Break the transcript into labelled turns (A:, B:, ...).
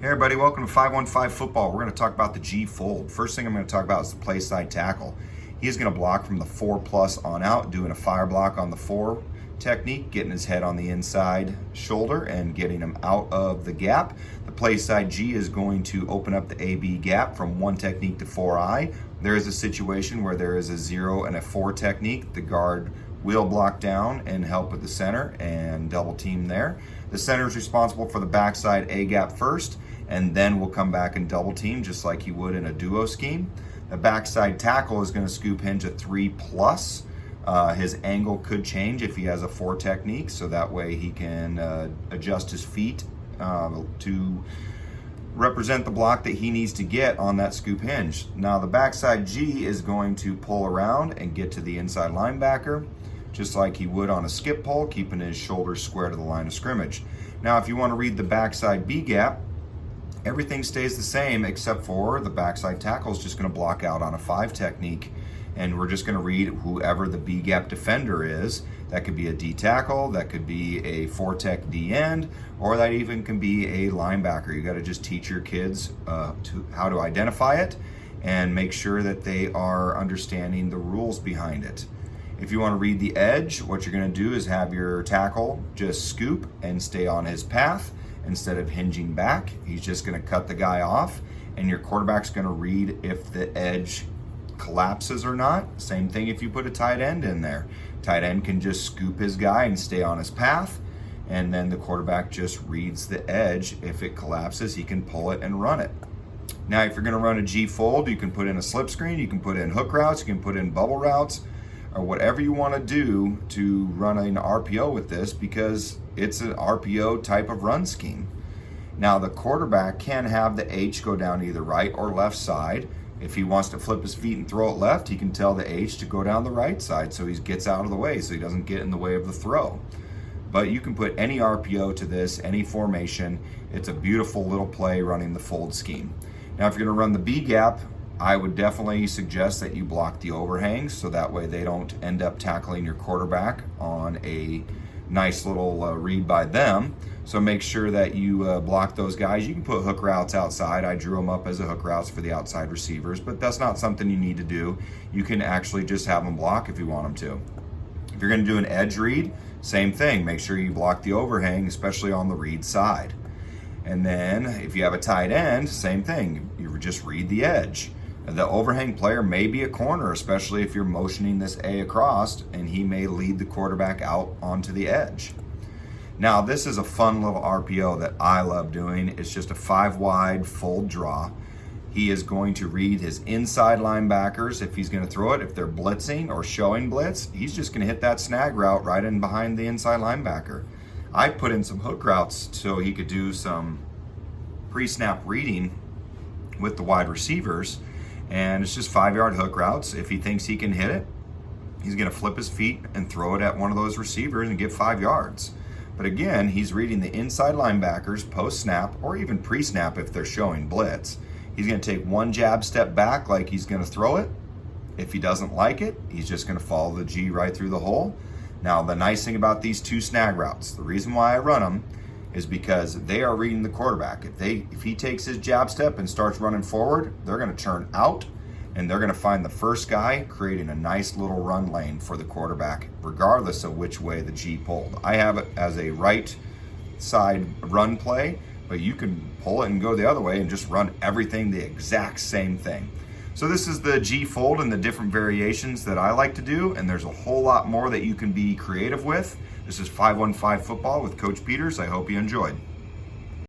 A: Hey everybody, welcome to 515 Football. We're going to talk about the G fold. First thing I'm going to talk about is the play side tackle. He's going to block from the 4+ on out, doing a fire block on the 4 technique, getting his head on the inside shoulder and getting him out of the gap. The play side G is going to open up the AB gap from 1 technique to 4I. There is a situation where there is a 0 and a 4 technique. The guard will block down and help with the center and double team there. The center is responsible for the backside A gap first, and then we'll come back and double team just like you would in a duo scheme. The backside tackle is going to scoop hinge a 3+. His angle could change if he has a 4 technique, so that way he can adjust his feet to represent the block that he needs to get on that scoop hinge. Now the backside G is going to pull around and get to the inside linebacker, just like he would on a skip pull, keeping his shoulders square to the line of scrimmage. Now if you want to read the backside B gap, everything stays the same except for the backside tackle is just going to block out on a 5 technique, and we're just going to read whoever the B gap defender is. That could be a D tackle, that could be a 4 tech D end, or that even can be a linebacker. You got to just teach your kids how to identify it and make sure that they are understanding the rules behind it. If you want to read the edge, what you're going to do is have your tackle just scoop and stay on his path. Instead of hinging back, he's just going to cut the guy off, and your quarterback's going to read if the edge collapses or not. Same thing if you put a tight end in there. Tight end can just scoop his guy and stay on his path, and then the quarterback just reads the edge. If it collapses, he can pull it and run it. Now, if you're going to run a G fold, you can put in a slip screen, you can put in hook routes, you can put in bubble routes, or whatever you want to do to run an RPO with this, because it's an RPO type of run scheme. Now the quarterback can have the H go down either right or left side. If he wants to flip his feet and throw it left, he can tell the H to go down the right side so he gets out of the way, so he doesn't get in the way of the throw. But you can put any RPO to this, any formation. It's a beautiful little play running the fold scheme. Now if you're going to run the B gap, I would definitely suggest that you block the overhangs so that way they don't end up tackling your quarterback on a nice little read by them. So make sure that you block those guys. You can put hook routes outside. I drew them up as a hook routes for the outside receivers, but that's not something you need to do. You can actually just have them block if you want them to. If you're going to do an edge read, same thing. Make sure you block the overhang, especially on the read side. And then if you have a tight end, same thing. You just read the edge. The overhang player may be a corner, especially if you're motioning this A across, and he may lead the quarterback out onto the edge. Now, this is a fun little RPO that I love doing. It's just a 5 wide fold draw. He is going to read his inside linebackers if he's going to throw it. If they're blitzing or showing blitz, he's just going to hit that snag route right in behind the inside linebacker. I put in some hook routes so he could do some pre-snap reading with the wide receivers. And it's just 5-yard hook routes. If he thinks he can hit it, he's going to flip his feet and throw it at one of those receivers and get 5 yards. But again, he's reading the inside linebackers post-snap or even pre-snap if they're showing blitz. He's going to take 1 jab step back like he's going to throw it. If he doesn't like it, he's just going to follow the G right through the hole. Now, the nice thing about these 2 snag routes, the reason why I run them is because they are reading the quarterback. If he takes his jab step and starts running forward, they're going to turn out and they're going to find the first guy, creating a nice little run lane for the quarterback, regardless of which way the G pulled. I have it as a right side run play, but you can pull it and go the other way and just run everything the exact same thing. So this is the G fold and the different variations that I like to do, and there's a whole lot more that you can be creative with. This is 515 Football with Coach Peters. I hope you enjoyed.